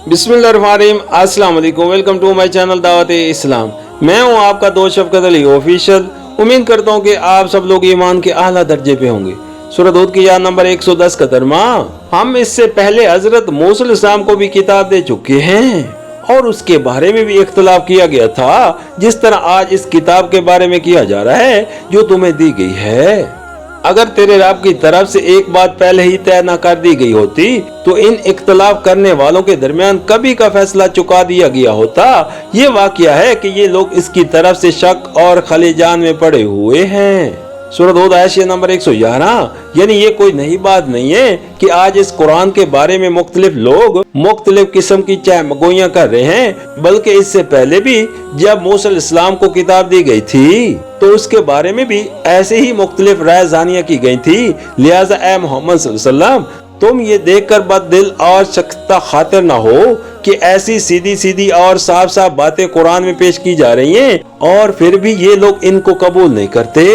बिस्मिल्लाहिर्रहमानिर्रहीम, अस्सलाम वालेकुम। वेलकम टू माय चैनल दावत इस्लाम। मैं हूं आपका दोस्त शफकत अली ऑफिशियल। उम्मीद करता हूं कि आप सब लोग ईमान के आला दर्जे पे होंगे। सूरह हूद की आयत नंबर 110 का तर्जुमा। हम इससे पहले हजरत मूसा अलैहिस्सलाम को भी किताब दे चुके हैं और उसके बारे में भी इख्तिलाफ किया गया था, जिस तरह आज इस किताब के बारे में किया जा रहा है जो तुम्हें दी गई है। अगर तेरे रब की तरफ से एक बात पहले ही तय न कर दी गई होती तो इन इख्तलाफ करने वालों के दरमियान कभी का फैसला चुका दिया गया होता। ये वाकया है कि ये लोग इसकी तरफ से शक और खलिजान में पड़े हुए हैं। सूरह हूद आयत नंबर 111। यानी ये कोई नई बात नहीं है कि आज इस कुरान के बारे में मुख्तलिफ लोग मुख्तलिफ किस्म की चहमगोइयां कर रहे हैं, बल्कि इससे पहले भी जब मूसा अलैहिस्सलाम को किताब दी गई थी तो उसके बारे में भी ऐसे ही मुख्तलिफ राय जानियां की गई थी। लिहाजा ए मोहम्मद सल्लल्लाहु अलैहि वसल्लम, तुम ये देखकर बददिल और शख्ता खातिर ना हो कि ऐसी सीधी सीधी और साफ साफ बातें कुरान में पेश की जा रही हैं और फिर भी ये लोग इनको कबूल नहीं करते।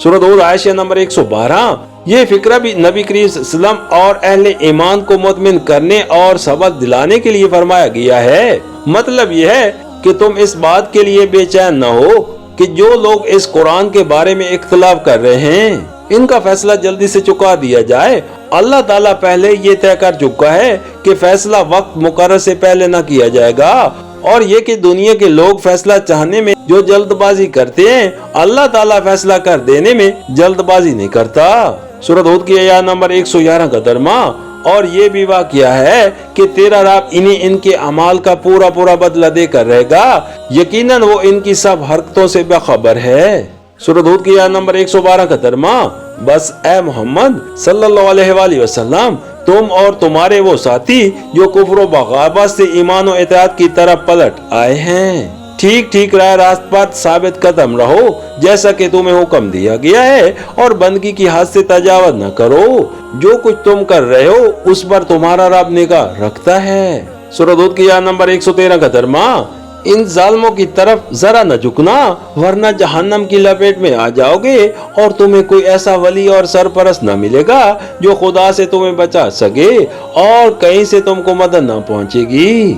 सूरह हूद आयत नंबर 112। ये फिक्रा भी नबी करीम सल्लल्लाहु अलैहि वसल्लम और अहले ईमान को मुतमिन करने और सबक दिलाने के लिए फरमाया गया है। मतलब यह है कि तुम इस बात के लिए बेचैन न हो कि जो लोग इस कुरान के बारे में इख्तिलाफ कर रहे हैं इनका फैसला जल्दी से चुका दिया जाए। अल्लाह ताला पहले ये तय कर चुका है कि फैसला वक्त मुकर्रर से पहले न किया जाएगा, और ये कि दुनिया के लोग फैसला चाहने में जो जल्दबाजी करते हैं, अल्लाह ताला फैसला कर देने में जल्दबाजी नहीं करता। सूरह हूद की आयत नंबर 111 का तर्जुमा। और ये भी वाकया है कि तेरा रब इन्हें इनके अमाल का पूरा पूरा बदला देकर रहेगा। यकीनन वो इनकी सब हरकतों से बेखबर है। सूरह हूद की आयत नंबर 112 का तर्जुमा। बस ए मोहम्मद सल्लल्लाहु अलैहि वसल्लम, तुम और तुम्हारे वो साथी जो कुफ्र व बगावत से ईमान और इताअत की तरफ पलट आए हैं, ठीक ठीक राह रास्त पर साबित कदम रहो जैसा कि तुम्हें हुक्म दिया गया है, और बंदगी की हद से तजावुज न करो। जो कुछ तुम कर रहे हो उस पर तुम्हारा रब निगाह रखता है। सूरह हूद की आयत नंबर 113 का तर्जुमा। इन जालिमों की तरफ जरा न झुकना, वरना जहन्नम की लपेट में आ जाओगे और तुम्हें कोई ऐसा वली और सरपरस्त न मिलेगा जो खुदा से तुम्हें बचा सके और कहीं से तुमको मदद न पहुंचेगी।